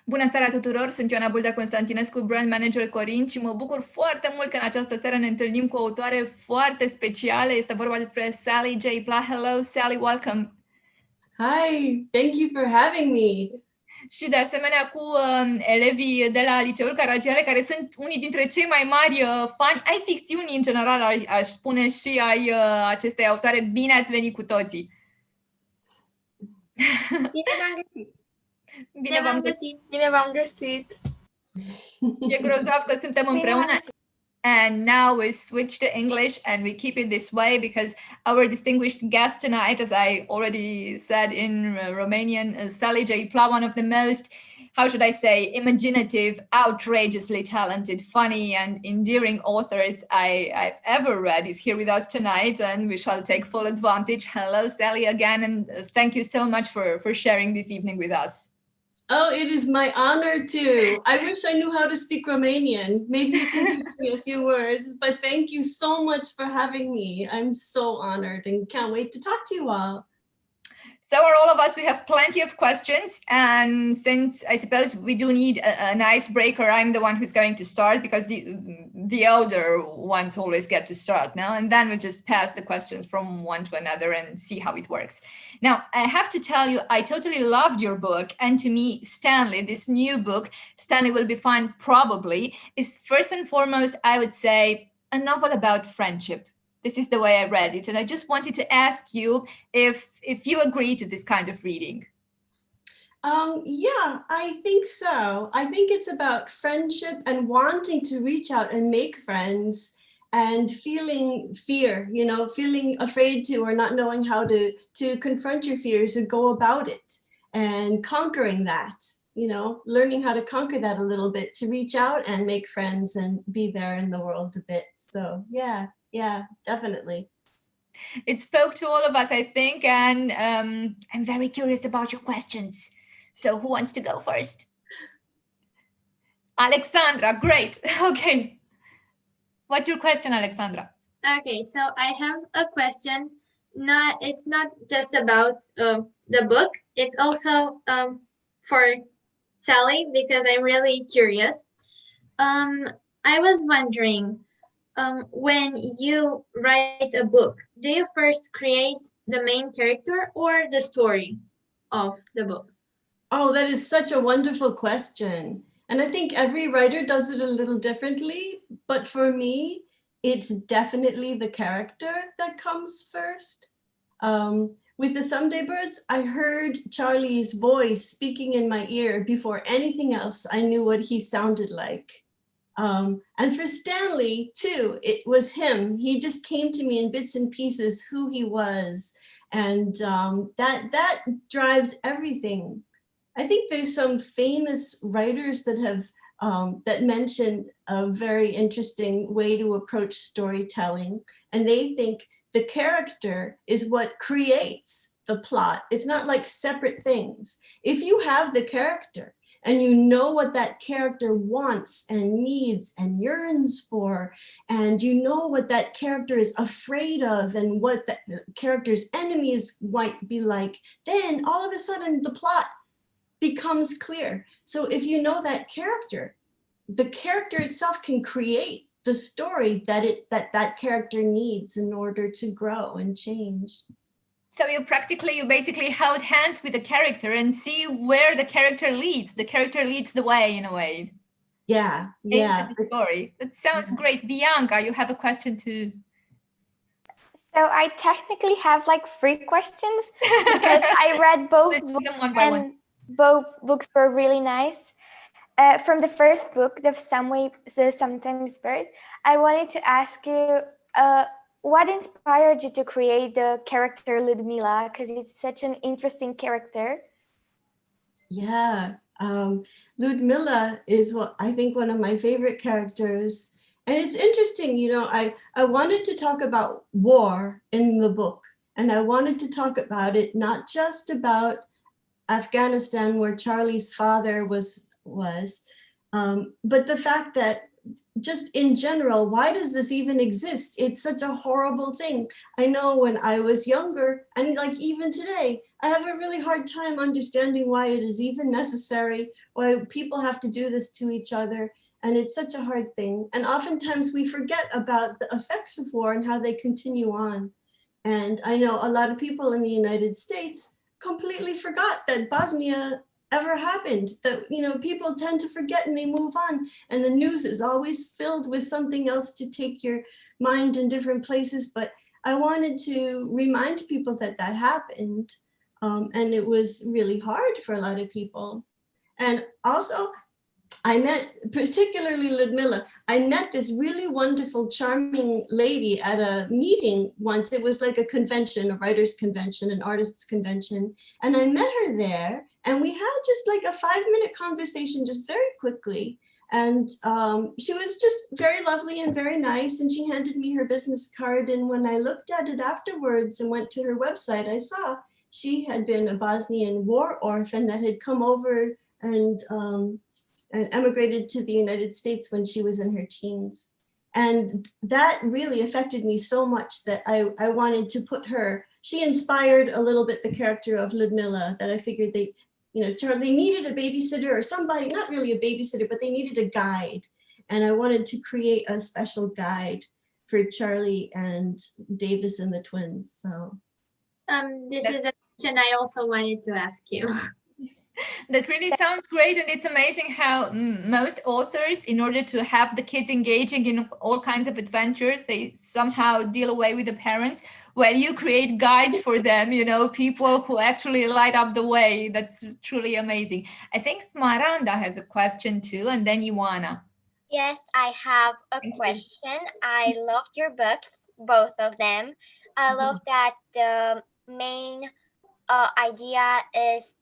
Bună seara tuturor, sunt Ioana Bâldea Constantinescu, brand manager Corint și mă bucur foarte mult că în această seară ne întâlnim cu o autoare foarte specială. Este vorba despre Sally J. Pla. Hello, Sally, welcome! Hi, thank you for having me. Și de asemenea cu elevii de la Liceul Caragiale, care sunt unii dintre cei mai mari fani ai ficțiunii în general, aș spune, și ai acestei autoare. Bine ați venit cu toții! Bine v-am găsit! Bine v-am găsit! Bine v-am găsit! E grozav că suntem împreună. And now we switch to English and we keep it this way because our distinguished guest tonight, as I already said in Romanian, is Sally J. Pla, one of the most, how should I say, imaginative, outrageously talented, funny and endearing authors I've ever read, is here with us tonight, and we shall take full advantage. Hello, Sally, again, and thank you so much for sharing this evening with us. Oh, it is my honor to. I wish I knew how to speak Romanian. Maybe you can teach me a few words, but thank you so much for having me. I'm so honored and can't wait to talk to you all. So are all of us. We have plenty of questions, and since I suppose we do need an icebreaker, I'm the one who's going to start because the older ones always get to start now, and then we just pass the questions from one to another and see how it works. Now, I have to tell you, I totally loved your book, and to me, Stanley, this new book, Stanley Will Be Fine Probably, is first and foremost, I would say, a novel about friendship. This is the way I read it. And I just wanted to ask you if you agree to this kind of reading. Yeah, I think so. I think it's about friendship and wanting to reach out and make friends and feeling fear, you know, feeling afraid to or not knowing how to confront your fears and go about it and conquering that, you know, learning how to conquer that a little bit to reach out and make friends and be there in the world a bit. So, yeah. Yeah, definitely. It spoke to all of us, I think, and I'm very curious about your questions. So who wants to go first? Alexandra, great. Okay. What's your question, Alexandra? Okay, so I have a question. It's not just about the book. It's also for Sally because I'm really curious. I was wondering, when you write a book, do you first create the main character or the story of the book? Oh, that is such a wonderful question. And I think every writer does it a little differently. But for me, it's definitely the character that comes first. With the Someday Birds, I heard Charlie's voice speaking in my ear before anything else. I knew what he sounded like. And for Stanley too, it was him. He just came to me in bits and pieces who he was. And that drives everything. I think there's some famous writers that have that mention a very interesting way to approach storytelling. And they think the character is what creates the plot. It's not like separate things. If you have the character, and you know what that character wants and needs and yearns for, and you know what that character is afraid of and what that character's enemies might be like, then all of a sudden the plot becomes clear. So if you know that character, the character itself can create the story that character needs in order to grow and change. So you basically hold hands with the character and see where the character leads. The character leads the way, in a way. Yeah. Into the story. That sounds great. Bianca, you have a question too. So I technically have like 3 questions because I read both books and both books were really nice. From the first book, the Sometimes Bird, I wanted to ask you, what inspired you to create the character Ludmila? Because it's such an interesting character. Yeah, Ludmila is I think one of my favorite characters. And it's interesting, you know, I wanted to talk about war in the book. And I wanted to talk about it, not just about Afghanistan, where Charlie's father was, but the fact that just in general, why does this even exist? It's such a horrible thing. I know when I was younger, and like even today, I have a really hard time understanding why it is even necessary, why people have to do this to each other. And it's such a hard thing. And oftentimes we forget about the effects of war and how they continue on. And I know a lot of people in the United States completely forgot that Bosnia ever happened, that, you know, people tend to forget and they move on. And the news is always filled with something else to take your mind in different places. But I wanted to remind people that that happened. And it was really hard for a lot of people. And also, I met, particularly Ludmilla, I met this really wonderful, charming lady at a meeting once. It was like a convention, a writers' convention, an artists' convention. And I met her there, and we had just like a 5-minute conversation, just very quickly. And she was just very lovely and very nice. And she handed me her business card. And when I looked at it afterwards and went to her website, I saw she had been a Bosnian war orphan that had come over and emigrated to the United States when she was in her teens. And that really affected me so much that I wanted to put her, she inspired a little bit the character of Ludmilla, that I figured they, you know, Charlie needed a babysitter or somebody, not really a babysitter, but they needed a guide. And I wanted to create a special guide for Charlie and Davis and the twins, so. This is a question I also wanted to ask you. That really sounds great, and it's amazing how most authors, in order to have the kids engaging in all kinds of adventures, they somehow deal away with the parents, while you create guides for them, you know, people who actually light up the way. That's truly amazing. I think Smaranda has a question too, and then Ioana. Yes, I have a question. I loved your books, both of them. I love that the main idea is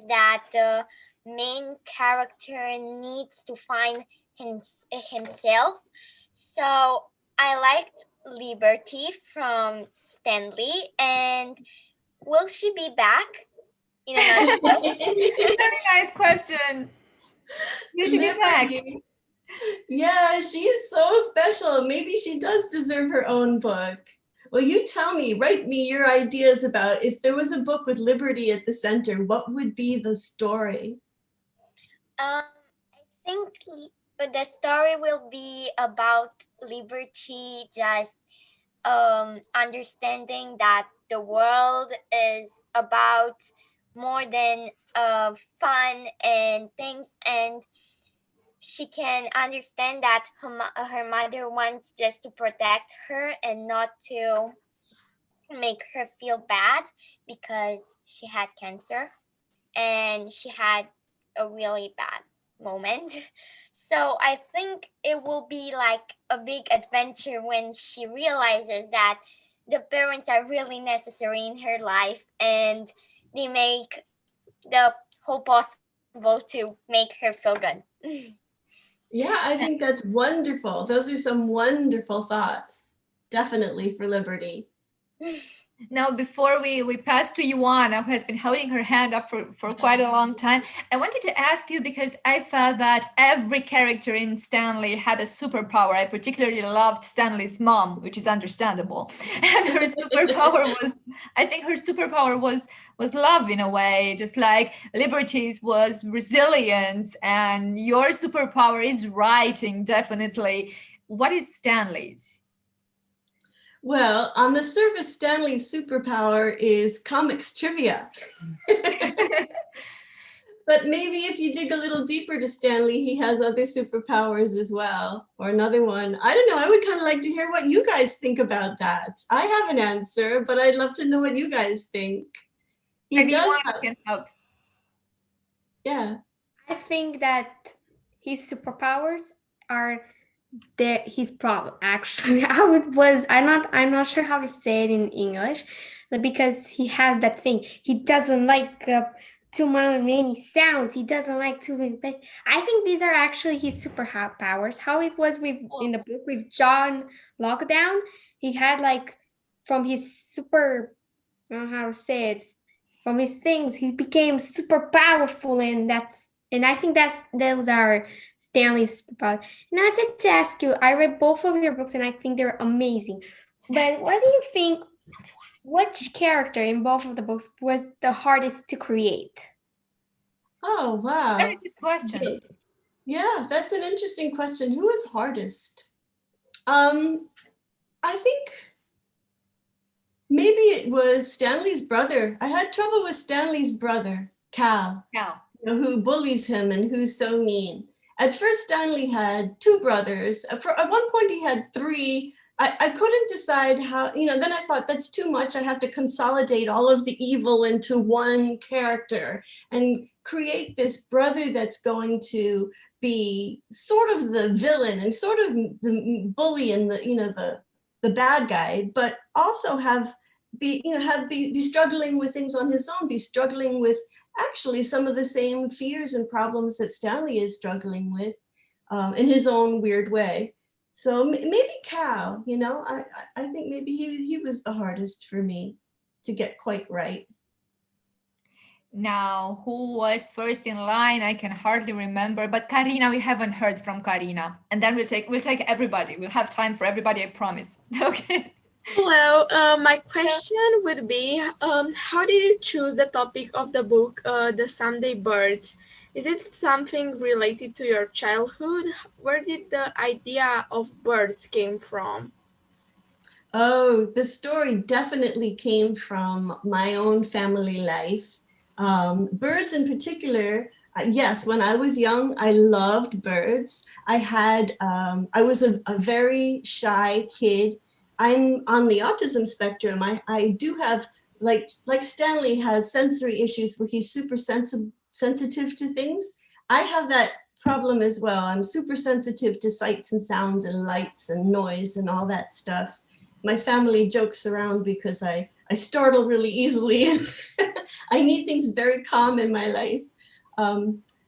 that the main character needs to find himself. So I liked Liberty from Stanley. And will she be back in another book? Very nice question. Will she be back? Yeah, she's so special. Maybe she does deserve her own book. Well, you tell me, write me your ideas about if there was a book with Liberty at the center, what would be the story? I think the story will be about Liberty just understanding that the world is about more than fun and things, and she can understand that her mother wants just to protect her and not to make her feel bad because she had cancer and she had a really bad moment. So I think it will be like a big adventure when she realizes that the parents are really necessary in her life and they make the whole possible to make her feel good. Yeah, I think that's wonderful. Those are some wonderful thoughts, definitely for Liberty. Now, before we pass to Ioana, who has been holding her hand up for quite a long time, I wanted to ask you, because I felt that every character in Stanley had a superpower. I particularly loved Stanley's mom, which is understandable. And her superpower was, I think her superpower was love in a way, just like Liberty's was resilience, and your superpower is writing, definitely. What is Stanley's? Well, on the surface, Stanley's superpower is comics trivia. But maybe if you dig a little deeper to Stanley, he has other superpowers as well, or another one. I don't know, I would kind of like to hear what you guys think about that. I have an answer, but I'd love to know what you guys think. Maybe Ioana can help. Yeah. I think that his superpowers are his problem, actually. I'm not sure how to say it in English, but because he has that thing, he doesn't like too many sounds. He doesn't like too many. But I think these are actually his superpowers. How it was in the book with John Lockdown, he had like from his super, I don't know how to say it, from his things, he became super powerful, and that's And I think those are Stanley's superpowers. And I wanted to ask you, I read both of your books and I think they're amazing. But what do you think, which character in both of the books was the hardest to create? Oh, wow. Very good question. Yeah, that's an interesting question. Who is hardest? I think maybe it was Stanley's brother. I had trouble with Stanley's brother, Cal. Who bullies him and who's so mean. At first, Stanley had 2 brothers. At one point, he had 3. I couldn't decide how, then I thought that's too much. I have to consolidate all of the evil into one character and create this brother that's going to be sort of the villain and sort of the bully and the bad guy, but also be struggling with things on his own, be struggling with actually some of the same fears and problems that Stanley is struggling with in his own weird way. So maybe Cal, I think maybe he was the hardest for me to get quite right. Now, who was first in line? I can hardly remember, but Karina, we haven't heard from Karina. And then we'll take everybody. We'll have time for everybody, I promise. Okay. Hello, my question would be, how did you choose the topic of the book, The Sunday Birds? Is it something related to your childhood? Where did the idea of birds came from? Oh, the story definitely came from my own family life. Birds in particular, yes, when I was young, I loved birds. I was a very shy kid. I'm on the autism spectrum. I do have, like Stanley has sensory issues where he's super sensitive to things. I have that problem as well. I'm super sensitive to sights and sounds and lights and noise and all that stuff. My family jokes around because I startle really easily. I need things very calm in my life.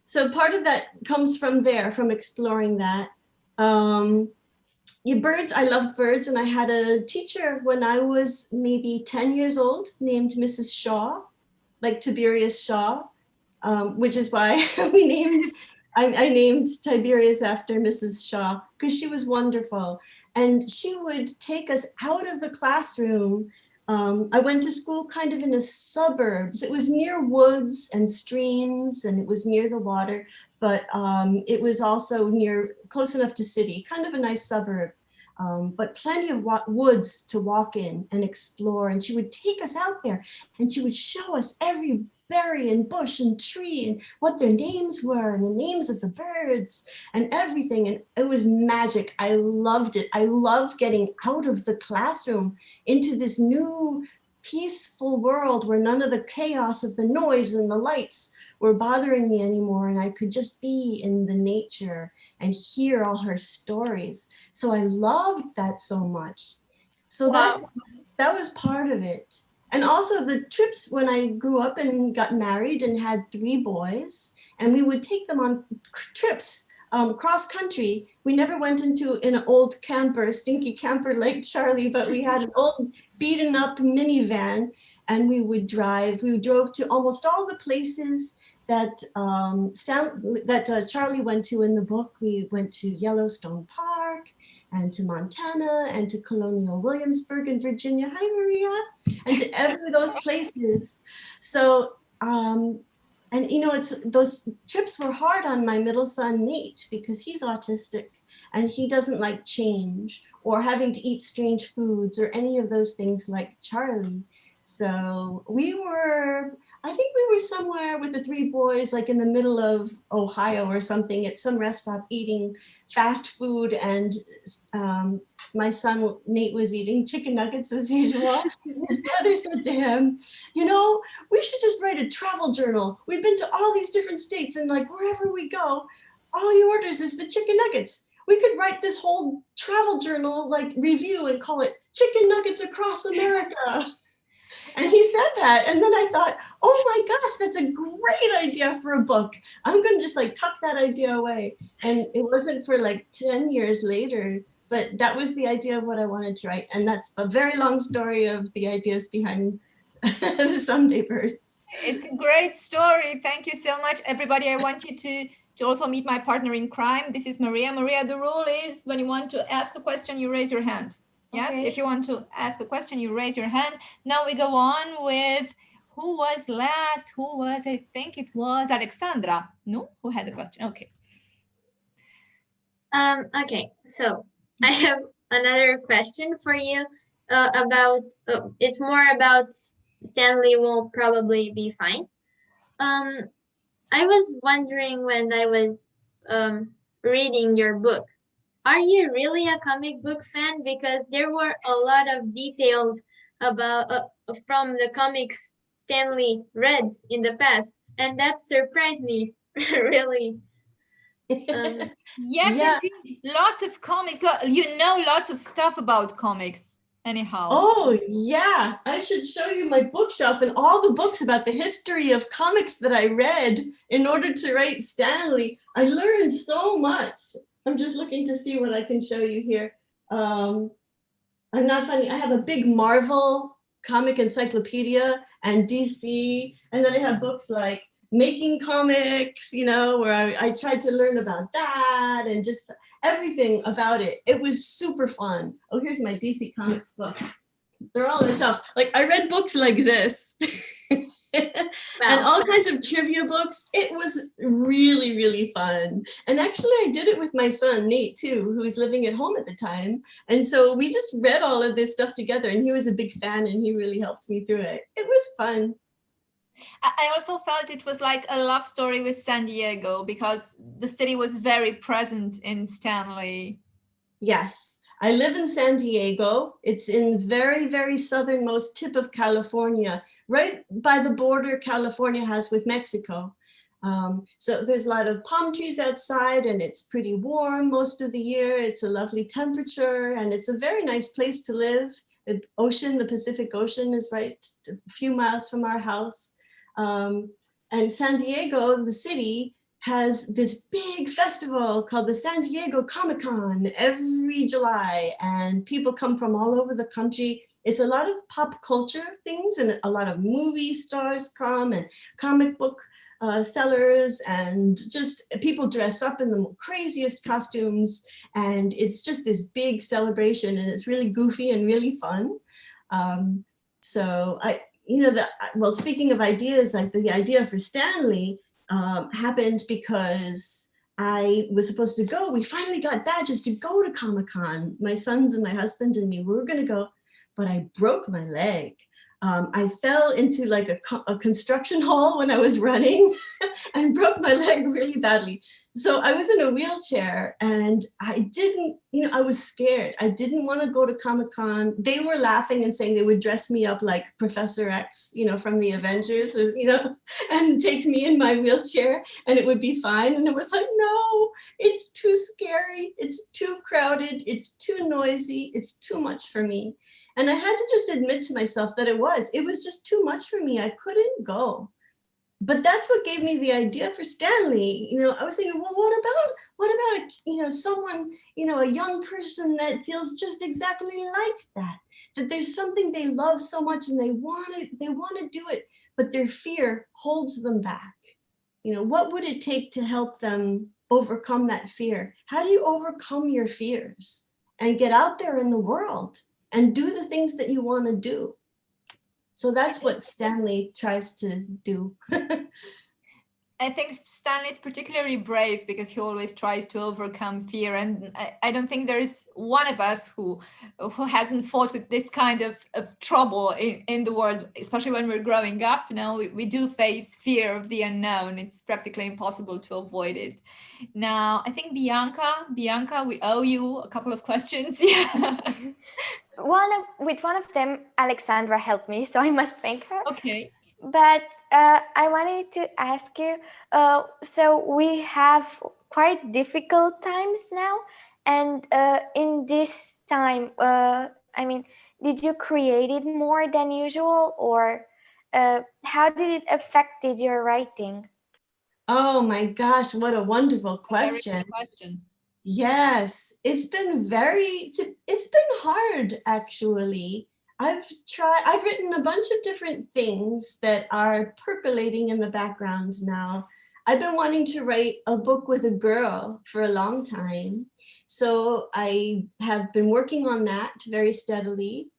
So part of that comes from there, from exploring that. Birds, I loved birds, and I had a teacher when I was maybe 10 years old named Mrs. Shaw, like Tiberius Shaw, which is why I named Tiberius after Mrs. Shaw, because she was wonderful. And she would take us out of the classroom. I went to school kind of in the suburbs. It was near woods and streams, and it was near the water, but it was also close enough to city, kind of a nice suburb, but plenty of woods to walk in and explore. And she would take us out there and she would show us every berry and bush and tree and what their names were and the names of the birds and everything. And it was magic. I loved it. I loved getting out of the classroom into this new peaceful world where none of the chaos of the noise and the lights were bothering me anymore. And I could just be in the nature and hear all her stories. So I loved that so much. So Wow. that was part of it. And also the trips when I grew up and got married and had 3 boys, and we would take them on trips cross country. We never went into an old camper, stinky camper like Charlie, but we had an old beaten up minivan, and we drove to almost all the places that Charlie went to in the book. We went to Yellowstone Park and to Montana and to Colonial Williamsburg in Virginia. Hi, Maria. And to every of those places. So, those trips were hard on my middle son, Nate, because he's autistic and he doesn't like change or having to eat strange foods or any of those things like Charlie. So I think we were somewhere with the 3 boys, like in the middle of Ohio or something, at some rest stop eating fast food, and my son Nate was eating chicken nuggets as usual. His brother said to him, we should just write a travel journal. We've been to all these different states, and like wherever we go, all he orders is the chicken nuggets. We could write this whole travel journal like review and call it Chicken Nuggets Across America. And he said that, and then I thought, oh my gosh, that's a great idea for a book. I'm going to just like tuck that idea away. And it wasn't for like 10 years later, but that was the idea of what I wanted to write. And that's a very long story of the ideas behind The Sunday Birds. It's a great story. Thank you so much, everybody. I want you to also meet my partner in crime. This is Maria. Maria, the rule is when you want to ask a question, you raise your hand. Yes, Okay. if you want to ask a question, you raise your hand. Now we go on with who was last? Who was, I think it was Alexandra. No, who had the question? Okay. Okay, so I have another question for you about, it's more about Stanley will probably be fine. I was wondering when I was reading your book, are you really a comic book fan? Because there were a lot of details about from the comics Stanley read in the past, and that surprised me really. Yes, Yeah. indeed. Lots of comics. You know lots of stuff about comics. Anyhow. Oh, yeah. I should show you my bookshelf and all the books about the history of comics that I read in order to write Stanley. I learned so much. I'm just looking to see what I can show you here. I'm not funny. I have a big Marvel comic encyclopedia and DC. And then I have books like Making Comics, you know, where I tried to learn about that and just everything about it. It was super fun. Oh, here's my DC Comics book. They're all on the shelves. Like, I read books like this. And all kinds of trivia books. It was really, really fun. And actually, I did it with my son, Nate, too, who was living at home at the time. And so we just read all of this stuff together. And he was a big fan and he really helped me through it. It was fun. I also felt it was like a love story with San Diego because the city was very present in Stanley. Yes. I live in San Diego. It's in very, very southernmost tip of California, right by the border California has with Mexico. So there's a lot of palm trees outside and it's pretty warm most of the year. It's a lovely temperature and it's a very nice place to live. The ocean, the Pacific Ocean is right a few miles from our house. And San Diego, the city, has this big festival called the San Diego Comic-Con every July, and people come from all over the country. It's a lot of pop culture things, and a lot of movie stars come, and comic book sellers, and just people dress up in the craziest costumes, and it's just this big celebration, and it's really goofy and really fun. So well, speaking of ideas, like the idea for Stanley, happened because I was supposed to go. We finally got badges to go to Comic-Con. My sons and my husband and me, we were going to go, but I broke my leg. I fell into like a construction hall when I was running and broke my leg really badly. So I was in a wheelchair and I was scared. I didn't want to go to Comic-Con. They were laughing and saying they would dress me up like Professor X, from the Avengers, and take me in my wheelchair and it would be fine. And it was like, no, it's too scary. It's too crowded. It's too noisy. It's too much for me. And I had to just admit to myself that it was just too much for me. I couldn't go. But that's what gave me the idea for Stanley. I was thinking, well, what about someone, a young person that feels just exactly like that there's something they love so much and they want to do it, but their fear holds them back. What would it take to help them overcome that fear? How do you overcome your fears and get out there in the world and do the things that you want to do? So that's what Stanley tries to do. I think Stanley is particularly brave because he always tries to overcome fear. And I don't think there is one of us who hasn't fought with this kind of trouble in the world, especially when we're growing up. We do face fear of the unknown. It's practically impossible to avoid it. Now, I think Bianca, we owe you a couple of questions. With one of them, Alexandra helped me, so I must thank her. Okay. But I wanted to ask you, so we have quite difficult times now, and in this time, did you create it more than usual, or how did it affect your writing? Oh my gosh, what a wonderful question. Very good question. Yes, it's been hard, actually. I've written a bunch of different things that are percolating in the background now. I've been wanting to write a book with a girl for a long time. So I have been working on that very steadily.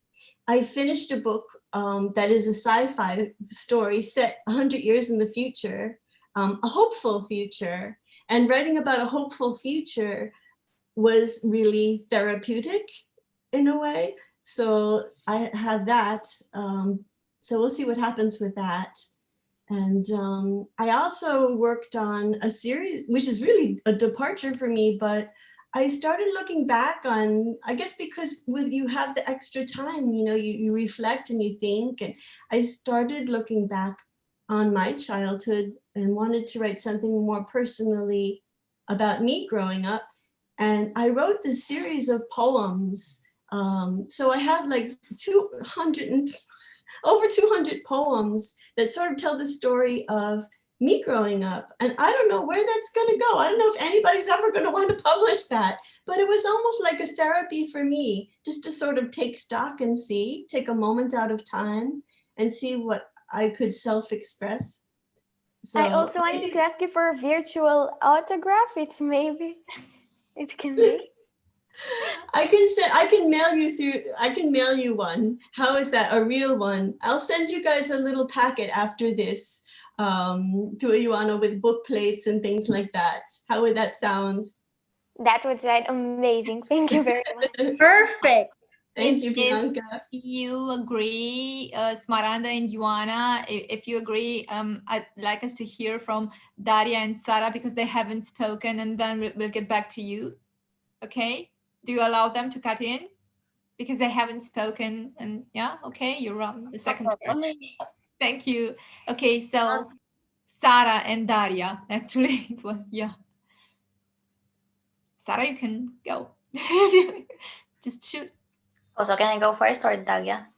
I finished a book that is a sci-fi story set 100 years in the future, a hopeful future. And writing about a hopeful future was really therapeutic in a way. So I have that. So we'll see what happens with that. And I also worked on a series, which is really a departure for me, but I started looking back on, I guess because with you have the extra time, you know, you reflect and you think, and I started looking back on my childhood and wanted to write something more personally about me growing up. And I wrote this series of poems. So I have like over 200 poems that sort of tell the story of me growing up. And I don't know where that's going to go. I don't know if anybody's ever going to want to publish that, but it was almost like a therapy for me, just to sort of take stock and take a moment out of time and see what I could self-express. So, I also wanted to ask you for a virtual autograph. It can be. I can mail you one. How is that? A real one. I'll send you guys a little packet after this to Ioana with book plates and things like that. How would that sound? That would sound amazing. Thank you very much. Perfect. Thank you, Bianca. If you agree, Smaranda and Ioana, if you agree, I'd like us to hear from Daria and Sara because they haven't spoken, and then we'll get back to you. Okay? Do you allow them to cut in? Because they haven't spoken, and yeah, okay, you're on the second turn. Thank you. Okay, so Sara and Daria, actually, it was, yeah. Sara, you can go. Just shoot. Also, can I go first or Daria?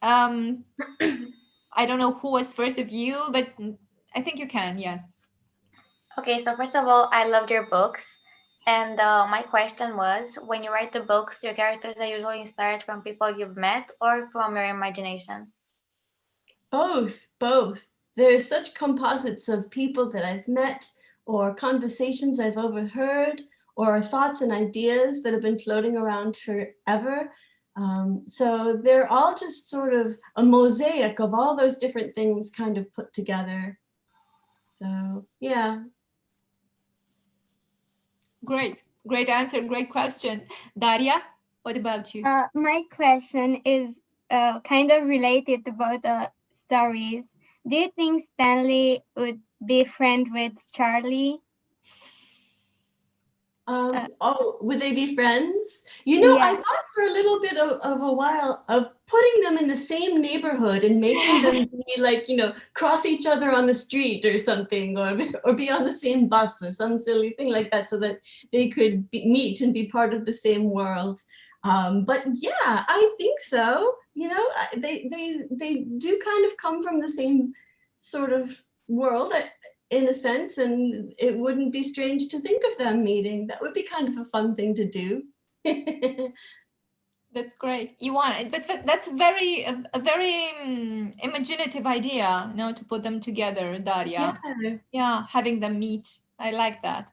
I don't know who was first of you, but I think you can, yes. Okay, so first of all, I loved your books. And my question was, when you write the books, your characters are usually inspired from people you've met or from your imagination? Both. There's such composites of people that I've met or conversations I've overheard or thoughts and ideas that have been floating around forever. So they're all just sort of a mosaic of all those different things kind of put together. So, yeah. Great answer, great question. Daria, what about you? My question is kind of related about the stories. Do you think Stanley would be friend with Charlie? Would they be friends? You know, yes. I thought for a little bit of a while of putting them in the same neighborhood and making them be like, you know, cross each other on the street or something, or be on the same bus or some silly thing like that, so that they could meet and be part of the same world. But yeah, I think so. You know, they do kind of come from the same sort of world, in a sense, and it wouldn't be strange to think of them meeting. That would be kind of a fun thing to do. That's great. Ioana, but that's a very imaginative idea, you know, to put them together, Daria. Yeah, having them meet. I like that.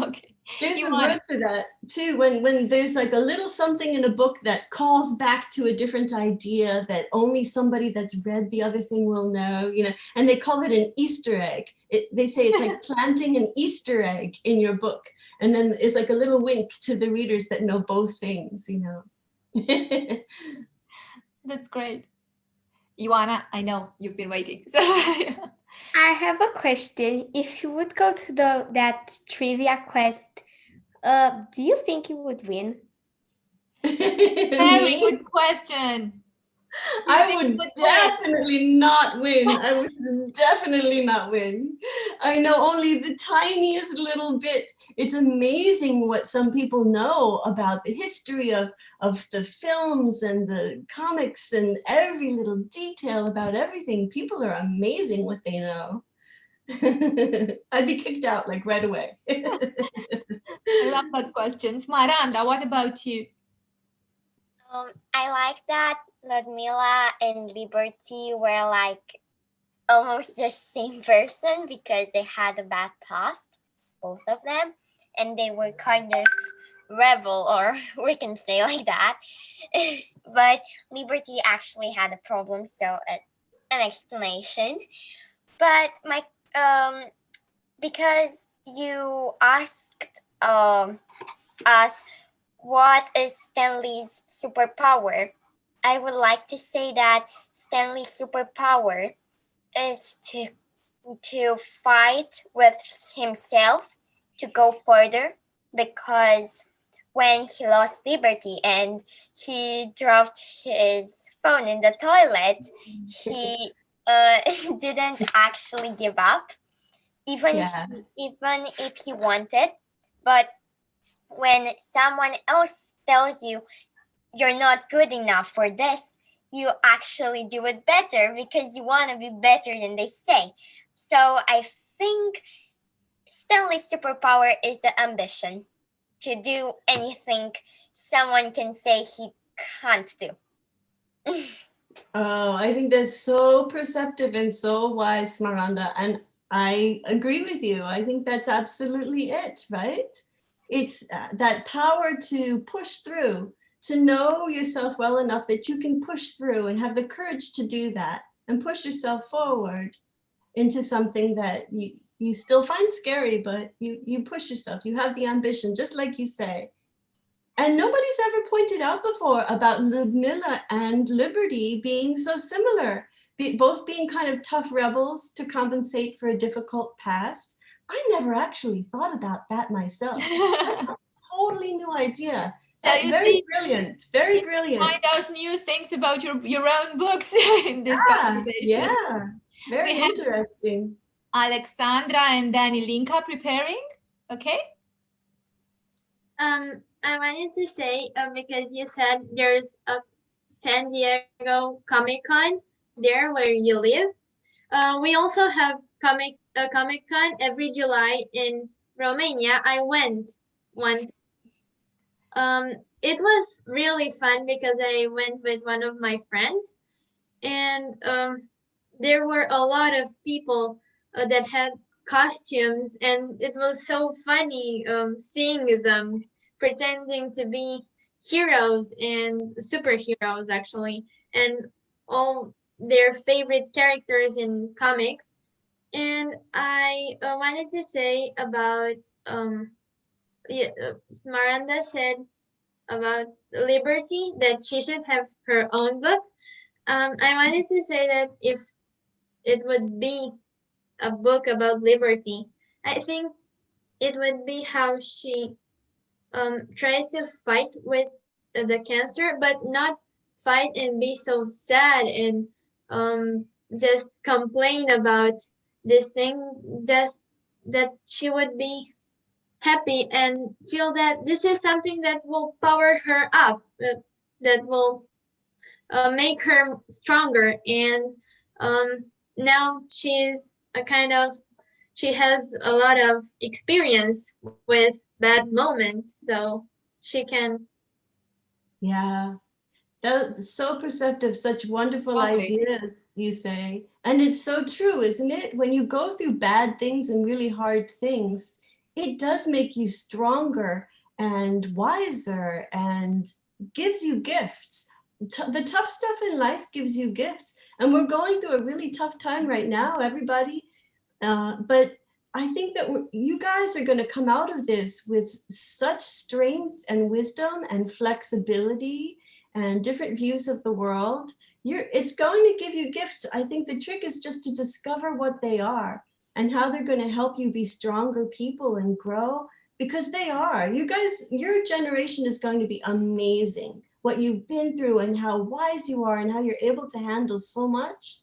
Okay. There's a word for that too, when there's like a little something in a book that calls back to a different idea that only somebody that's read the other thing will know, you know, and they call it an Easter egg. They say it's like planting an Easter egg in your book, and then it's like a little wink to the readers that know both things, you know. That's great. Ioana, I know you've been waiting. So, I have a question. If you would go to that trivia quest, do you think you would win? Very good question. I would definitely not win. I would definitely not win. I know only the tiniest little bit. It's amazing what some people know about the history of the films and the comics and every little detail about everything. People are amazing what they know. I'd be kicked out like right away. I love that question. Smaranda, what about you? I like that Ludmilla and Liberty were like almost the same person because they had a bad past, both of them, and they were kind of rebel, or we can say like that. But Liberty actually had a problem, so an explanation. But my because you asked us what is Stanley's superpower, I would like to say that Stanley's superpower is to fight with himself to go further, because when he lost Liberty and he dropped his phone in the toilet, he didn't actually give up, even if he wanted. But when someone else tells you you're not good enough for this, you actually do it better because you want to be better than they say. So I think Stanley's superpower is the ambition to do anything someone can say he can't do. Oh, I think that's so perceptive and so wise, Smaranda. And I agree with you. I think that's absolutely it, right? It's that power to push through, to know yourself well enough that you can push through and have the courage to do that and push yourself forward into something that you still find scary, but you push yourself. You have the ambition, just like you say. And nobody's ever pointed out before about Ludmilla and Liberty being so similar, both being kind of tough rebels to compensate for a difficult past. I never actually thought about that myself. Totally new idea. So very brilliant, very brilliant. Find out new things about your own books in this conversation. Yeah, very interesting. Alexandra and Danny Linka preparing, okay? I wanted to say, because you said there's a San Diego Comic-Con there where you live. We also have a Comic-Con every July in Romania. I went once. It was really fun because I went with one of my friends, and there were a lot of people that had costumes, and it was so funny seeing them pretending to be heroes and superheroes, actually, and all their favorite characters in comics. And I wanted to say about Smaranda said about Liberty that she should have her own book. I wanted to say that if it would be a book about Liberty, I think it would be how she tries to fight with the cancer, but not fight and be so sad and just complain about this thing. Just that she would be happy and feel that this is something that will power her up, that will make her stronger. And now she's she has a lot of experience with bad moments, so she can. Yeah, that's so perceptive, such wonderful ideas you say. And it's so true, isn't it? When you go through bad things and really hard things, it does make you stronger and wiser and gives you gifts. The tough stuff in life gives you gifts. And we're going through a really tough time right now, everybody. But I think that you guys are going to come out of this with such strength and wisdom and flexibility and different views of the world. It's going to give you gifts. I think the trick is just to discover what they are and how they're going to help you be stronger people and grow, because they are. You guys, your generation is going to be amazing. What you've been through and how wise you are and how you're able to handle so much.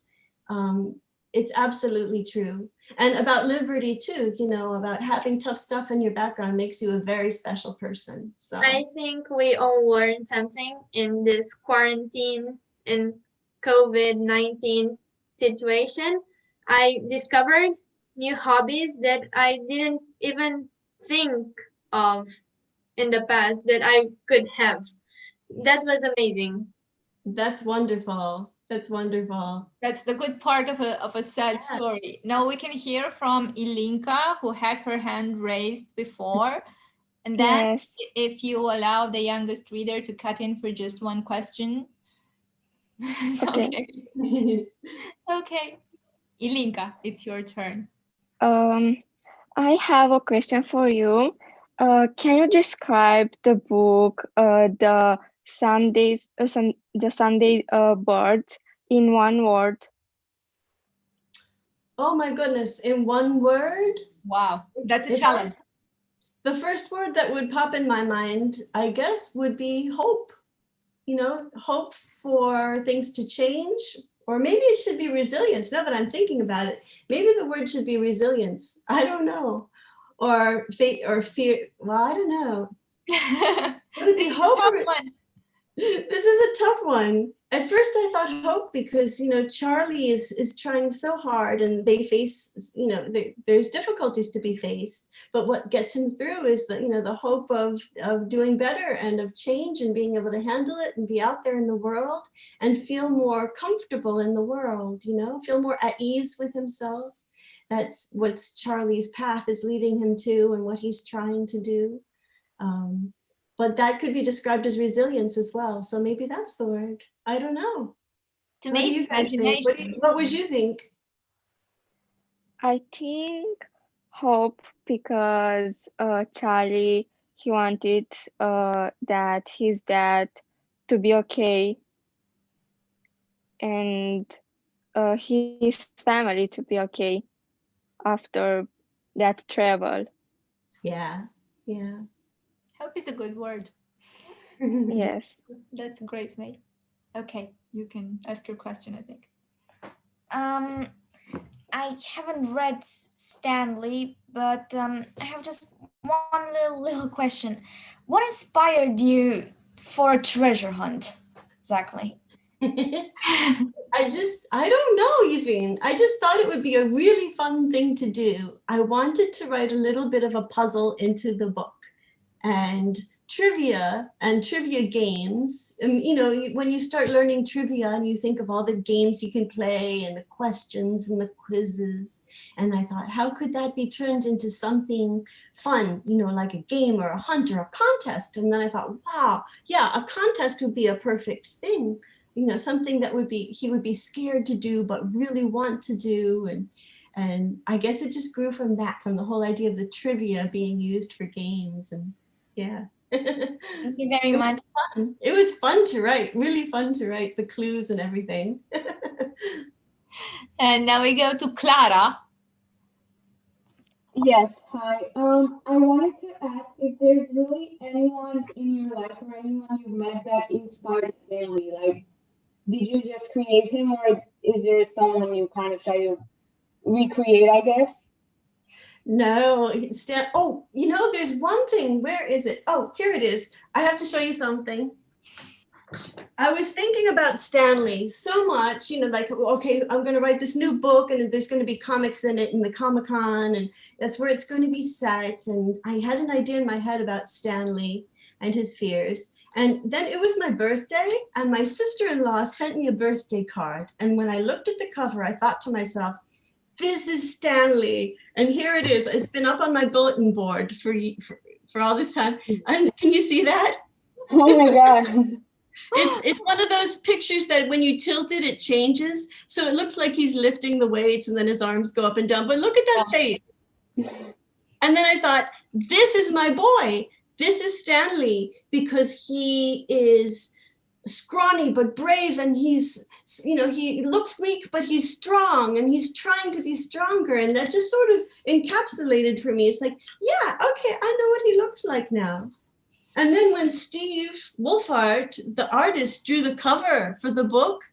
It's absolutely true. And about Liberty too, about having tough stuff in your background makes you a very special person. So I think we all learned something in this quarantine and COVID-19 situation. I discovered new hobbies that I didn't even think of in the past that I could have. That was amazing. That's wonderful. That's wonderful. That's the good part of a sad story. Now we can hear from Ilinka, who had her hand raised before. And then Yes. if you allow the youngest reader to cut in for just one question. Okay. Okay. Ilinka, it's your turn. I have a question for you. Can you describe the book, the Sunday birds, in one word? Oh my goodness, in one word? Wow, that's a challenge. The first word that would pop in my mind, I guess, would be hope. You know, hope for things to change, or maybe it should be resilience. Now that I'm thinking about it, maybe the word should be resilience. I don't know. Or fate or fear. Well, I don't know. Would it be hope? This is a tough one. At first I thought hope because, you know, Charlie is trying so hard and they face, you know, there's difficulties to be faced, but what gets him through is the, you know, the hope of doing better and of change and being able to handle it and be out there in the world and feel more comfortable in the world, you know, feel more at ease with himself. That's what Charlie's path is leading him to and what he's trying to do. But that could be described as resilience as well. So maybe that's the word. I don't know. To What do you guys think? What would you think? I think hope, because Charlie, he wanted that his dad to be okay and his family to be okay after that travel. Yeah, yeah. Hope is a good word. Yes. That's a great way. Okay, you can ask your question, I think. I haven't read Stanley, but I have just one little question. What inspired you for a treasure hunt, exactly? I don't know, Yvonne. I just thought it would be a really fun thing to do. I wanted to write a little bit of a puzzle into the book. And trivia games, you know, when you start learning trivia and you think of all the games you can play and the questions and the quizzes, and I thought, how could that be turned into something fun, you know, like a game or a hunt or a contest? And then I thought, wow, yeah, a contest would be a perfect thing, you know, something that he would be scared to do but really want to do. And I guess it just grew from that, from the whole idea of the trivia being used for games. And yeah. Thank you very much. It was fun to write, really fun to write the clues and everything. And now we go to Clara. Yes, hi. I wanted to ask if there's really anyone in your life or anyone you've met that inspired Stanley. Like, did you just create him, or is there someone you kind of try to recreate, I guess? No, oh, you know, there's one thing. Where is it? Oh, here it is. I have to show you something. I was thinking about Stanley so much, you know, like, okay, I'm going to write this new book and there's going to be comics in it and the Comic-Con, and that's where it's going to be set. And I had an idea in my head about Stanley and his fears. And then it was my birthday and my sister-in-law sent me a birthday card. And when I looked at the cover, I thought to myself, this is Stanley. And here it is. It's been up on my bulletin board for all this time. And can you see that? Oh my God. It's one of those pictures that when you tilt it, it changes. So it looks like he's lifting the weights and then his arms go up and down. But look at that face. And then I thought, this is my boy. This is Stanley, because he is scrawny but brave, and he's, you know, he looks weak but he's strong and he's trying to be stronger, and that just sort of encapsulated for me. It's like, yeah, okay, I know what he looks like now. And then when Steve Wolfhard, the artist, drew the cover for the book,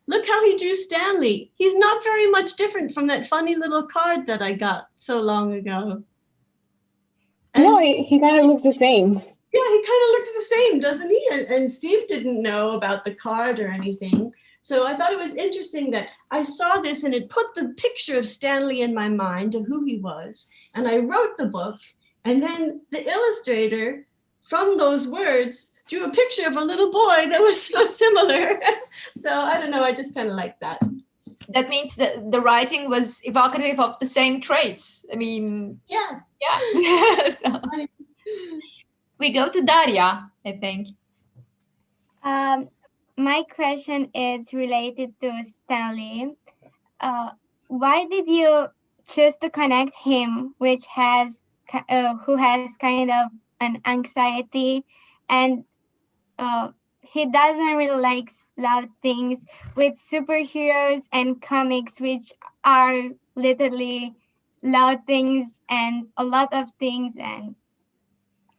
look how he drew Stanley. He's not very much different from that funny little card that I got so long ago. And no, he kind of looks the same. Yeah, he kind of looks the same, doesn't he? And Steve didn't know about the card or anything. So I thought it was interesting that I saw this and it put the picture of Stanley in my mind of who he was. And I wrote the book. And then the illustrator from those words, drew a picture of a little boy that was so similar. So I don't know, I just kind of like that. That means that the writing was evocative of the same traits. I mean, yeah. So, we go to Daria, I think. My question is related to Stanley. Why did you choose to connect him, who has kind of an anxiety, and he doesn't really like loud things, with superheroes and comics, which are literally loud things and a lot of things, and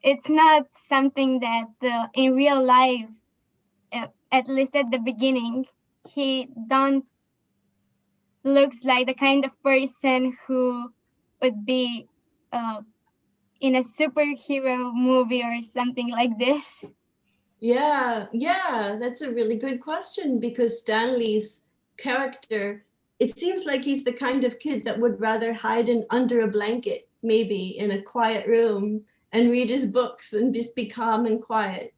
it's not something that in real life, at least at the beginning, he don't looks like the kind of person who would be in a superhero movie or something like this. Yeah, that's a really good question, because Stanley's character, it seems like he's the kind of kid that would rather hide under a blanket, maybe in a quiet room, and read his books and just be calm and quiet.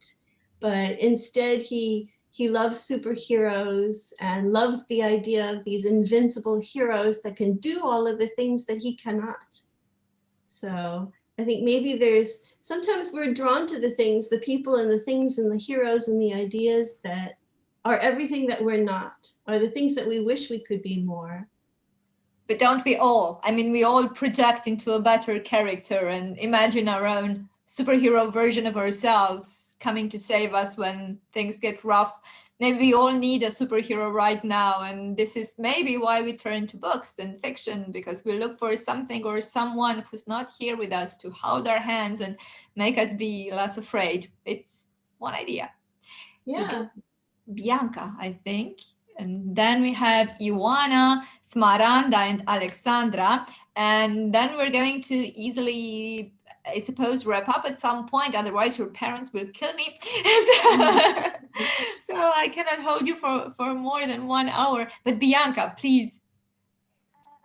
But instead he loves superheroes and loves the idea of these invincible heroes that can do all of the things that he cannot. So I think maybe sometimes we're drawn to the things, the people and the things and the heroes and the ideas that are everything that we're not, are the things that we wish we could be more. But don't we all? I mean, we all project into a better character and imagine our own superhero version of ourselves coming to save us when things get rough. Maybe we all need a superhero right now, and this is maybe why we turn to books and fiction, because we look for something or someone who's not here with us to hold our hands and make us be less afraid. It's one idea. Yeah. Bianca, I think. And then we have Ioana, Smaranda, and Alexandra. And then we're going to easily, I suppose, wrap up at some point. Otherwise, your parents will kill me. So I cannot hold you for more than 1 hour. But Bianca, please.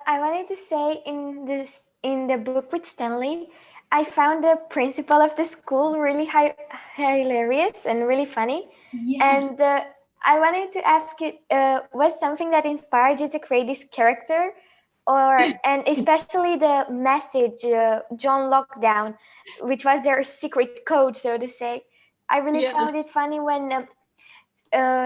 I wanted to say in the book with Stanley, I found the principal of the school really hilarious and really funny. Yeah. And I wanted to ask you, was something that inspired you to create this character? And especially the message, John Lockdown, which was their secret code, so to say. I really found it funny when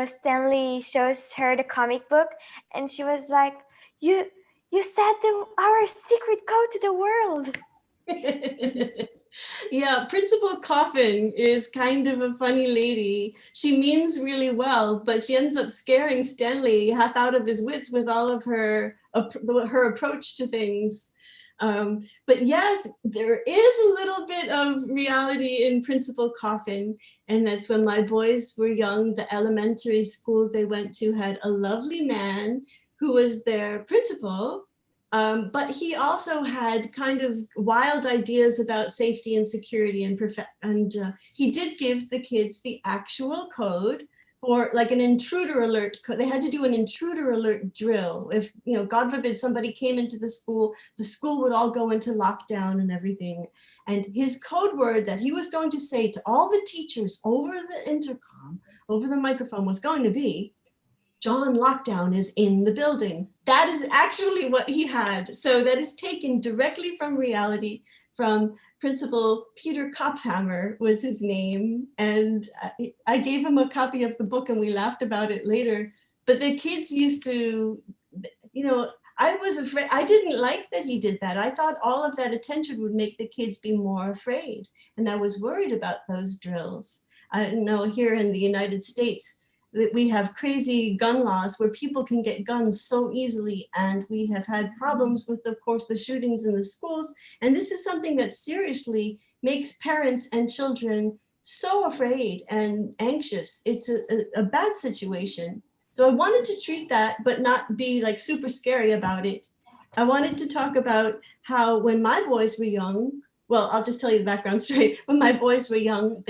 Stanley shows her the comic book, and she was like, you said our secret code to the world. Yeah, Principal Coffin is kind of a funny lady. She means really well, but she ends up scaring Stanley half out of his wits with all of her approach to things. But yes, there is a little bit of reality in Principal Coffin, and that's when my boys were young. The elementary school they went to had a lovely man who was their principal. But he also had kind of wild ideas about safety and security, and he did give the kids the actual code for like an intruder alert. They had to do an intruder alert drill. If, God forbid somebody came into the school would all go into lockdown and everything. And his code word that he was going to say to all the teachers over the intercom, over the microphone, was going to be, John Lockdown is in the building. That is actually what he had. So that is taken directly from reality, from Principal Peter Kophammer was his name. And I gave him a copy of the book and we laughed about it later. But the kids used to, I was afraid. I didn't like that he did that. I thought all of that attention would make the kids be more afraid. And I was worried about those drills. I know here in the United States, that we have crazy gun laws where people can get guns so easily. And we have had problems with, of course, the shootings in the schools. And this is something that seriously makes parents and children so afraid and anxious. It's a bad situation. So I wanted to treat that, but not be like super scary about it. I wanted to talk about how when my boys were young, well, I'll just tell you the background straight. When my boys were young,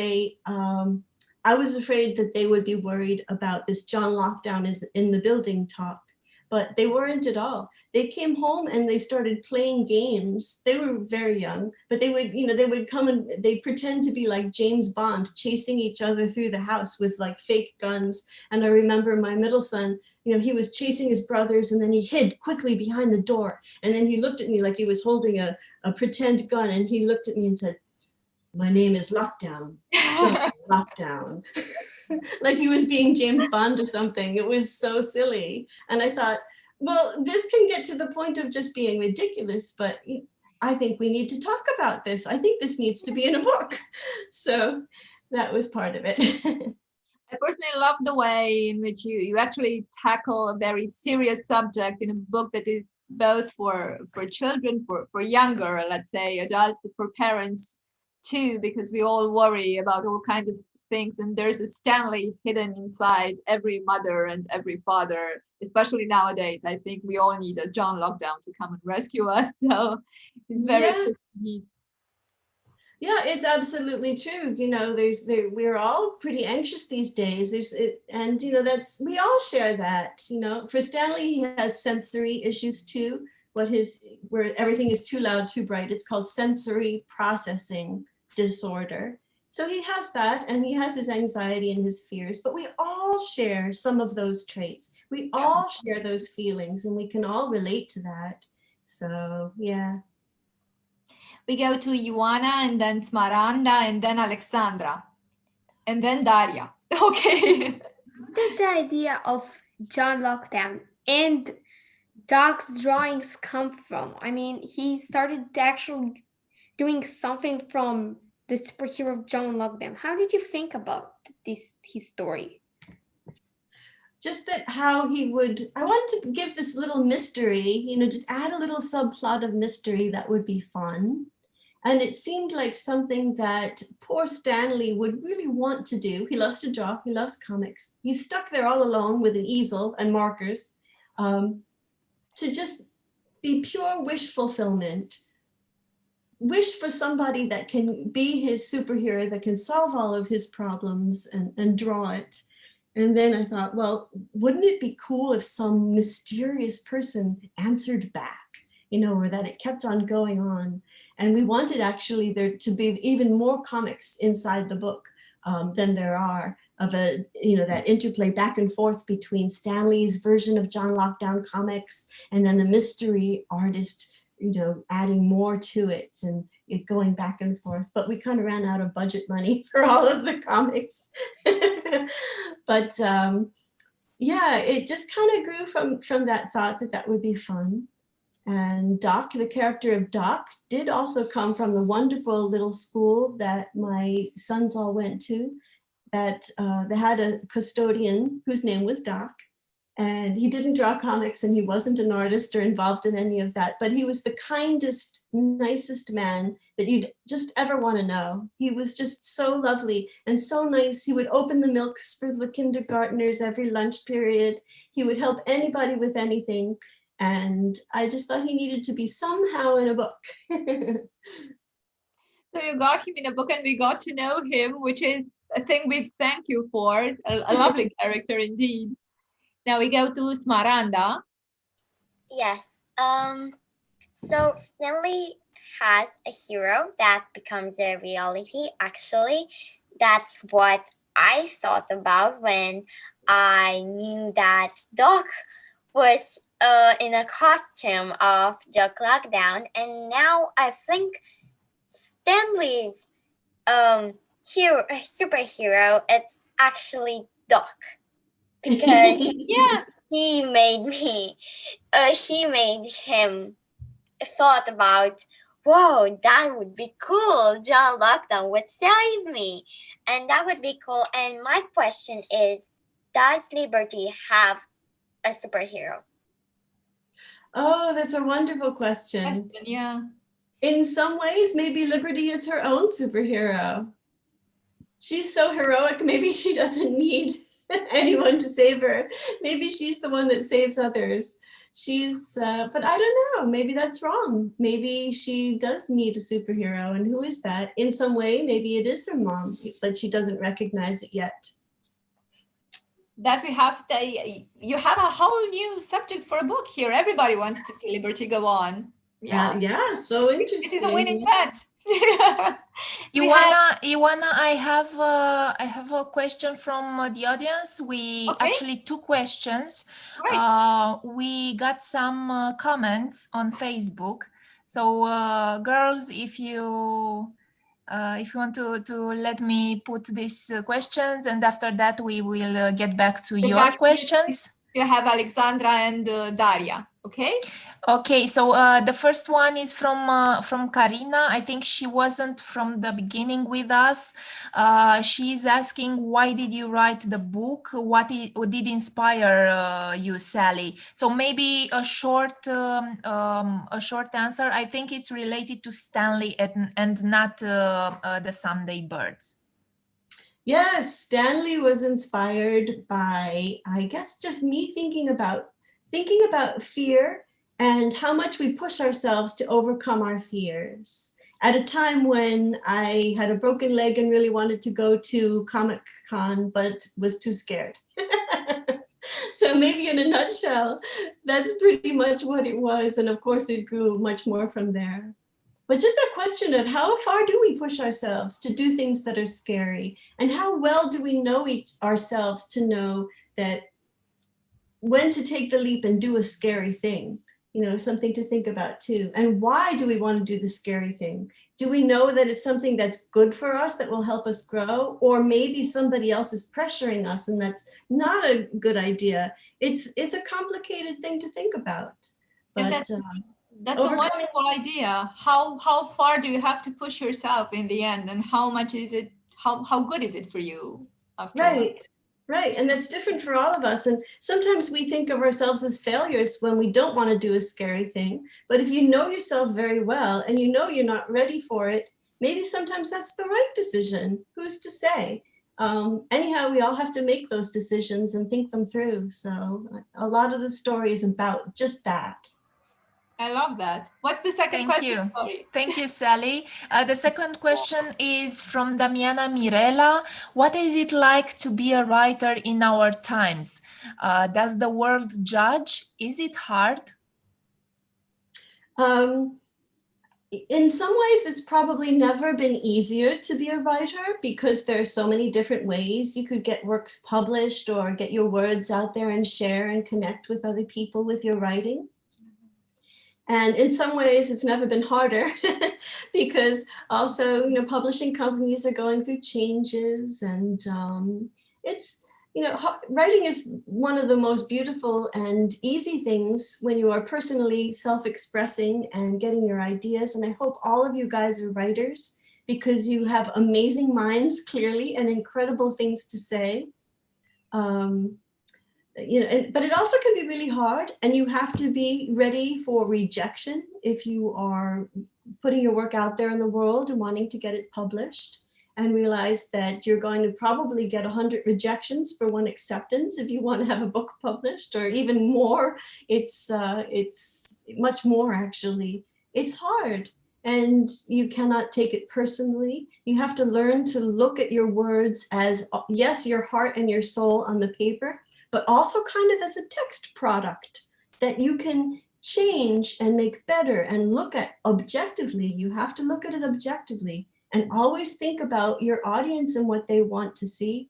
I was afraid that they would be worried about this John Lockdown is in the building talk. but they weren't at all. They came home and they started playing games. They were very young, but they would come and they pretend to be like James Bond, chasing each other through the house with like fake guns. And I remember my middle son, he was chasing his brothers and then he hid quickly behind the door. And then he looked at me like he was holding a pretend gun, and he looked at me and said, "My name is Lockdown, John Lockdown." Like he was being James Bond or something. It was so silly. And I thought, well, this can get to the point of just being ridiculous, but I think we need to talk about this. I think this needs to be in a book. So that was part of it. I personally love the way in which you actually tackle a very serious subject in a book that is both for children, for younger, let's say, adults, but for parents too, because we all worry about all kinds of things, and there's a Stanley hidden inside every mother and every father, especially nowadays. I think we all need a John Lockdown to come and rescue us. So it's very good to need. Yeah, it's absolutely true. We're all pretty anxious these days. We all share that. For Stanley, he has sensory issues too. Where everything is too loud, too bright. It's called sensory processing disorder. So he has that, and he has his anxiety and his fears, but we all share some of those traits. We all share those feelings, and we can all relate to that. So, yeah. We go to Ioana, and then Smaranda, and then Alexandra, and then Daria. Okay. Where did the idea of John Lockdown and Doc's drawings come from? I mean, he started actually doing something from the superhero of John Lockdown. How did you think about his story? Just that how he would, I wanted to give this little mystery, just add a little subplot of mystery that would be fun. And it seemed like something that poor Stanley would really want to do. He loves to draw, he loves comics. He's stuck there all alone with an easel and markers to just be pure wish fulfillment. Wish for somebody that can be his superhero, that can solve all of his problems and draw it. And then I thought, well, wouldn't it be cool if some mysterious person answered back, or that it kept on going on. And we wanted actually there to be even more comics inside the book than there are of that interplay back and forth between Stanley's version of John Lockdown comics and then the mystery artist adding more to it and it going back and forth. But we kind of ran out of budget money for all of the comics. But it just kind of grew from that thought that would be fun. And Doc, the character of Doc, did also come from the wonderful little school that my sons all went to, that they had a custodian whose name was Doc. And he didn't draw comics and he wasn't an artist or involved in any of that, but he was the kindest, nicest man that you'd just ever want to know. He was just so lovely and so nice. He would open the milks for the kindergartners every lunch period. He would help anybody with anything. And I just thought he needed to be somehow in a book. So you got him in a book and we got to know him, which is a thing we thank you for. A lovely character indeed. Now we go to Smaranda. Yes. So Stanley has a hero that becomes a reality. Actually, that's what I thought about when I knew that Doc was in a costume of John Lockdown, and now I think Stanley's superhero, it's actually Doc, because he made him thought about, whoa, that would be cool. John Lockdown would save me, and that would be cool. And my question is, does Liberty have a superhero? Oh, that's a wonderful question. Yeah. In some ways, maybe Liberty is her own superhero. She's so heroic, maybe she doesn't need anyone to save her. Maybe she's the one that saves others. But I don't know, maybe that's wrong. Maybe she does need a superhero, and who is that? In some way, maybe it is her mom, but she doesn't recognize it yet. that we have you have a whole new subject for a book here. Everybody wants to see liberty go on. Yeah, yeah, so interesting. This is a winning bet. Ioana, I have a question from the audience. Actually 2 questions. We got some comments on Facebook. So girls, if you want to let me put these questions, and after that we will get back to your questions. You have Alexandra and Daria. Okay, so the first one is from Karina. I think she wasn't from the beginning with us. She's asking, why did you write the book? What did inspire you, Sally? So maybe a short answer. I think it's related to Stanley and not the Sunday Birds. Yes, Stanley was inspired by, I guess, just me thinking about fear and how much we push ourselves to overcome our fears. At a time when I had a broken leg and really wanted to go to Comic-Con, but was too scared. So maybe in a nutshell, that's pretty much what it was. And of course it grew much more from there. But just that question of how far do we push ourselves to do things that are scary? And how well do we know ourselves to know that when to take the leap and do a scary thing? You know, something to think about too. And why do we want to do the scary thing? Do we know that it's something that's good for us, that will help us grow? Or maybe somebody else is pressuring us and that's not a good idea. It's a complicated thing to think about. But that's a wonderful idea. How far do you have to push yourself in the end, and how much is it? How good is it for you? Right, and that's different for all of us. And sometimes we think of ourselves as failures when we don't want to do a scary thing. But if you know yourself very well and you know you're not ready for it, maybe sometimes that's the right decision. Who's to say? Anyhow, we all have to make those decisions and think them through. So a lot of the story is about just that. I love that. What's the second question? Thank you, Sally. The second question is from Damiana Mirela. What is it like to be a writer in our times? Does the world judge? Is it hard? In some ways, it's probably never been easier to be a writer because there are so many different ways you could get works published or get your words out there and share and connect with other people with your writing. And in some ways, it's never been harder because also, you know, publishing companies are going through changes, and it's, you know, writing is one of the most beautiful and easy things when you are personally self-expressing and getting your ideas. And I hope all of you guys are writers because you have amazing minds, clearly, and incredible things to say. You know, but it also can be really hard, and you have to be ready for rejection if you are putting your work out there in the world and wanting to get it published, and realize that you're going to probably get 100 rejections for 1 acceptance if you want to have a book published, or even more. It's much more, actually. It's hard, and you cannot take it personally. You have to learn to look at your words as, yes, your heart and your soul on the paper, but also kind of as a text product that you can change and make better and look at objectively. You have to look at it objectively and always think about your audience and what they want to see.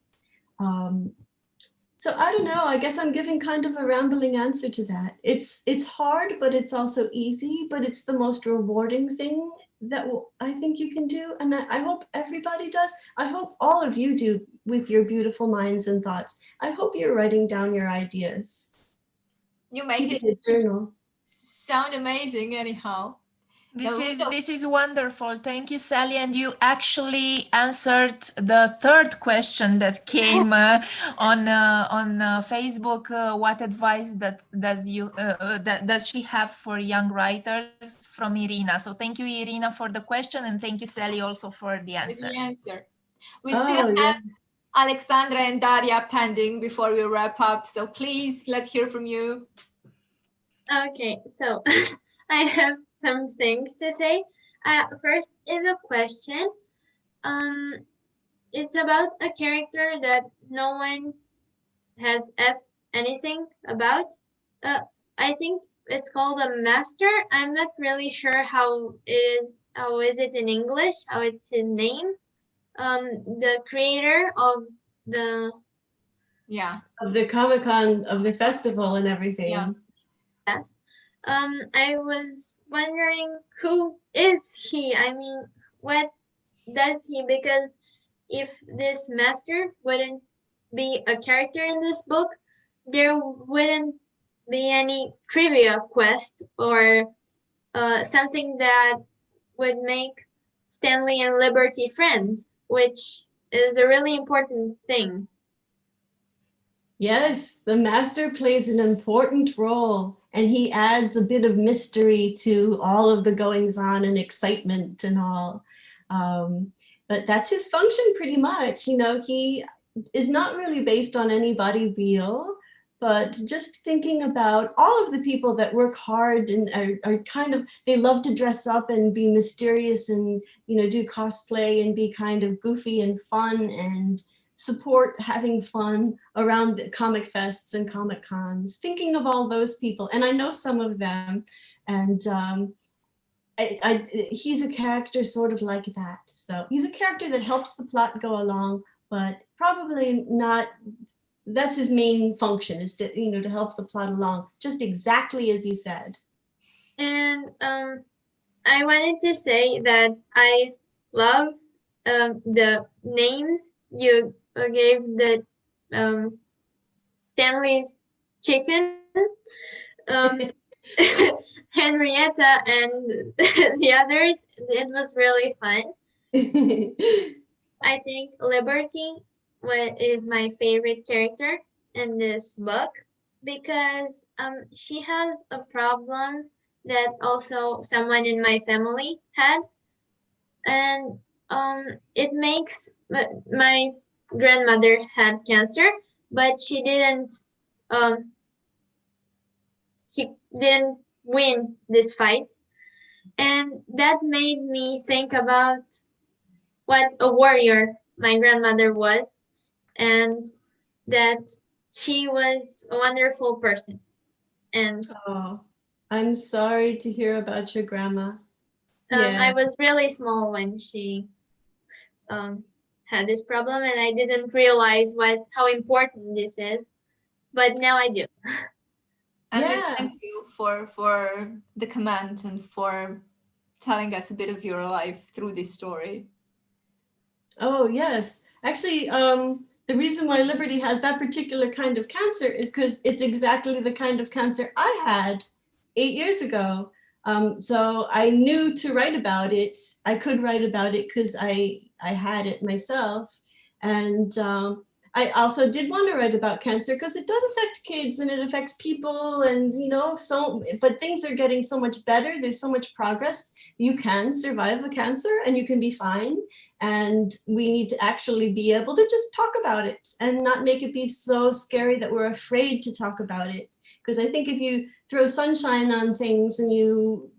So I don't know, I guess I'm giving kind of a rambling answer to that. It's hard, but it's also easy, but it's the most rewarding thing that I think you can do. And I hope everybody does. I hope all of you do with your beautiful minds and thoughts. I hope you're writing down your ideas. You make it a journal. Sound amazing anyhow. This is wonderful. Thank you, Sally. And you actually answered the third question that came on Facebook. What advice does she have for young writers, from Irina? So thank you, Irina, for the question, and thank you, Sally, also for the answer. We still have Alexandra and Daria pending before we wrap up. So please, let's hear from you. Okay, so I have some things to say. First is a question. It's about a character that no one has asked anything about. I think it's called a master. I'm not really sure how is it in English, how it's his name. The creator of the of the Comic-Con, of the festival and everything. Yeah. Yes. I was wondering, who is he? I mean, what does he? Because if this master wouldn't be a character in this book, there wouldn't be any trivia quest or something that would make Stanley and Liberty friends, which is a really important thing. Yes, the master plays an important role, and he adds a bit of mystery to all of the goings on and excitement and all. But that's his function pretty much. You know, he is not really based on anybody real, but just thinking about all of the people that work hard and are kind of, they love to dress up and be mysterious and, you know, do cosplay and be kind of goofy and fun and support having fun around the comic fests and comic cons, thinking of all those people. And I know some of them, and he's a character sort of like that. So he's a character that helps the plot go along, but probably not, that's his main function, is to, you know, to help the plot along, just exactly as you said. And I wanted to say that I love the names you gave the Stanley's chicken, Henrietta, and the others. It was really fun. I think Liberty is my favorite character in this book because she has a problem that also someone in my family had, and it makes my grandmother had cancer, but she didn't win this fight, and that made me think about what a warrior my grandmother was, and that she was a wonderful person. And I'm sorry to hear about your grandma. I was really small when she had this problem, and I didn't realize how important this is, but now I do. And thank you for the comment and for telling us a bit of your life through this story. Oh yes, actually, the reason why Liberty has that particular kind of cancer is because it's exactly the kind of cancer I had 8 years ago. So I knew to write about it. I could write about it because I had it myself. And I also did want to write about cancer because it does affect kids and it affects people, and, you know, but things are getting so much better. There's so much progress. You can survive a cancer and you can be fine. And we need to actually be able to just talk about it and not make it be so scary that we're afraid to talk about it. Because I think if you throw sunshine on things and you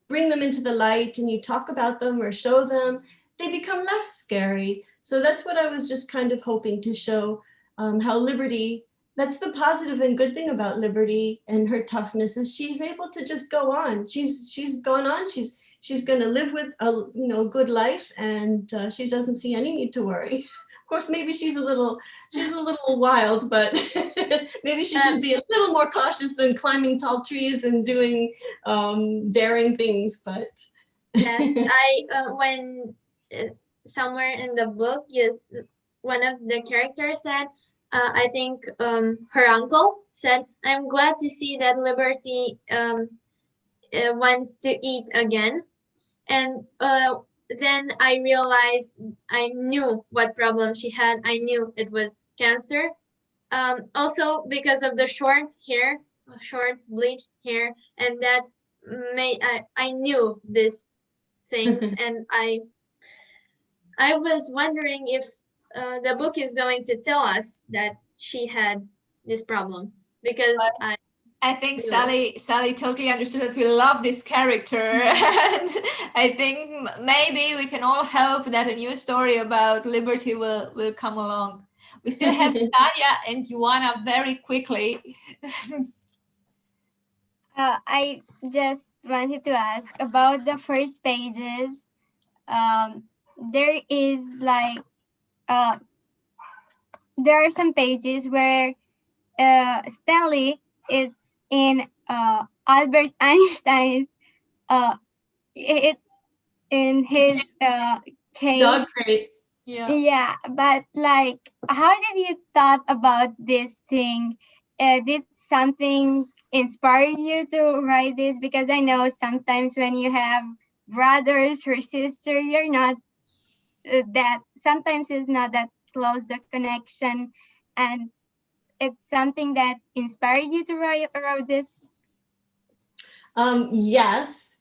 bring them into the light and you talk about them or show them, they become less scary. So that's what I was just kind of hoping to show, how Liberty, that's the positive and good thing about Liberty and her toughness, is she's able to just go on. She's gone on. She's going to live with a good life, and she doesn't see any need to worry. Of course, maybe she's a little wild, but maybe she should be a little more cautious than climbing tall trees and doing daring things. But yes, when somewhere in the book, yes, one of the characters said, I think her uncle said, "I'm glad to see that Liberty wants to eat again." And then I realized I knew what problem she had. I knew it was cancer. Also because of the short bleached hair, and that I knew these things. And I was wondering if the book is going to tell us that she had this problem, because I think Sally totally understood that we love this character, and I think maybe we can all hope that a new story about Liberty will come along. We still have Nadia and Ioana very quickly. I just wanted to ask about the first pages. There is like there are some pages where Stanley is in Albert Einstein's it's in his cage. Dog crate. Yeah, but like, how did you thought about this thing? Did something inspire you to write this? Because I know sometimes when you have brothers or sister, you're not that. Sometimes it's not that close the connection, and it's something that inspired you to write about this. Yes.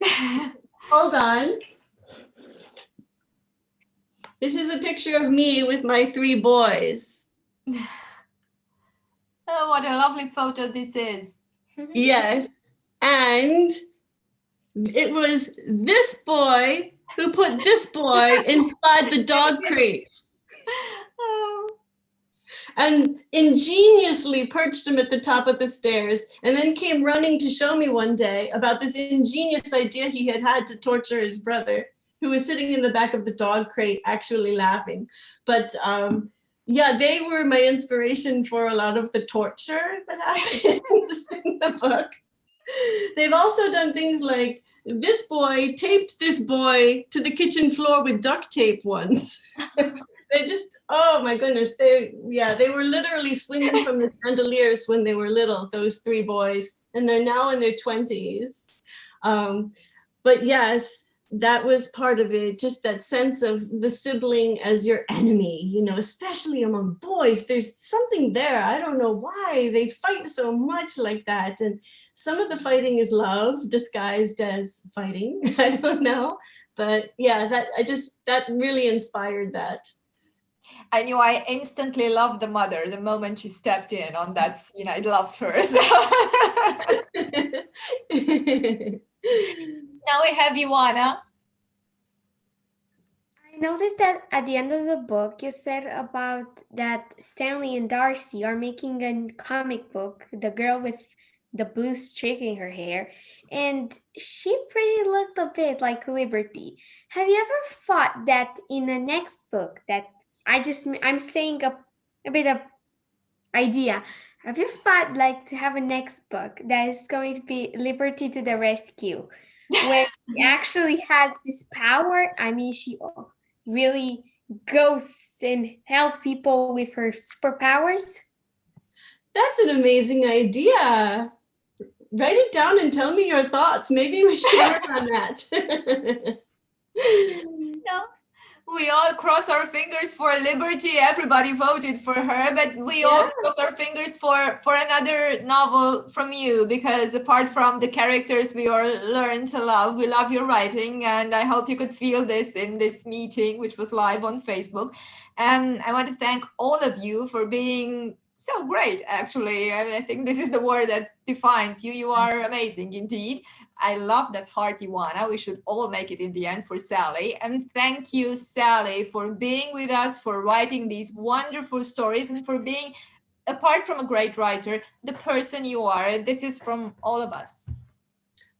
Hold on. This is a picture of me with my 3 boys. Oh, what a lovely photo this is. Yes. And it was this boy who put this boy inside the dog crate. Oh. And ingeniously perched him at the top of the stairs, and then came running to show me one day about this ingenious idea he had to torture his brother, who was sitting in the back of the dog crate actually laughing. But yeah, they were my inspiration for a lot of the torture that happens in the book. They've also done things like this boy taped this boy to the kitchen floor with duct tape once. They just, oh my goodness, they were literally swinging from the chandeliers when they were little, those 3 boys, and they're now in their 20s. But yes, that was part of it, just that sense of the sibling as your enemy, you know, especially among boys. There's something there. I don't know why they fight so much like that. And some of the fighting is love disguised as fighting. I don't know. But yeah, that really inspired that. I knew I instantly loved the mother the moment she stepped in on that scene. I loved her. So. Now we have Ioana. I noticed that at the end of the book, you said about that Stanley and Darcy are making a comic book, the girl with the blue streak in her hair, and she pretty looked a bit like Liberty. Have you ever thought that in the next book that I'm saying a bit of idea. Have you thought like to have a next book that is going to be Liberty to the Rescue, where she actually has this power? I mean, she really goes and help people with her superpowers. That's an amazing idea. Write it down and tell me your thoughts. Maybe we should work on that. No. We all cross our fingers for Liberty. Everybody voted for her, but we all cross our fingers for another novel from you, because apart from the characters we all learn to love, we love your writing, and I hope you could feel this in this meeting, which was live on Facebook. And I want to thank all of you for being so great, actually. I think this is the word that defines you. You are amazing indeed. I love that heart, Ioana. We should all make it in the end for Sally. And thank you, Sally, for being with us, for writing these wonderful stories, and for being, apart from a great writer, the person you are. This is from all of us.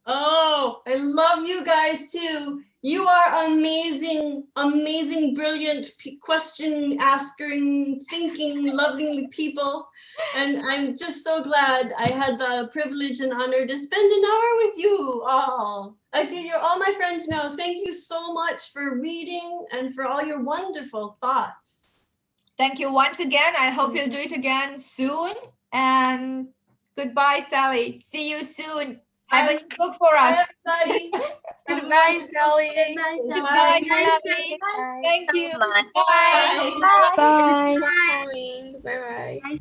Oh, I love you guys too. You are amazing, amazing, brilliant question asking, thinking, loving people. And I'm just so glad I had the privilege and honor to spend an hour with you all. I feel you're all my friends now. Thank you so much for reading and for all your wonderful thoughts. Thank you once again. I hope you'll do it again soon. And goodbye, Sally. See you soon. Have a new book for us. Goodbye, Sally. Goodbye, Sally. Thank you. Bye. Bye. Bye. Bye. Bye. Bye.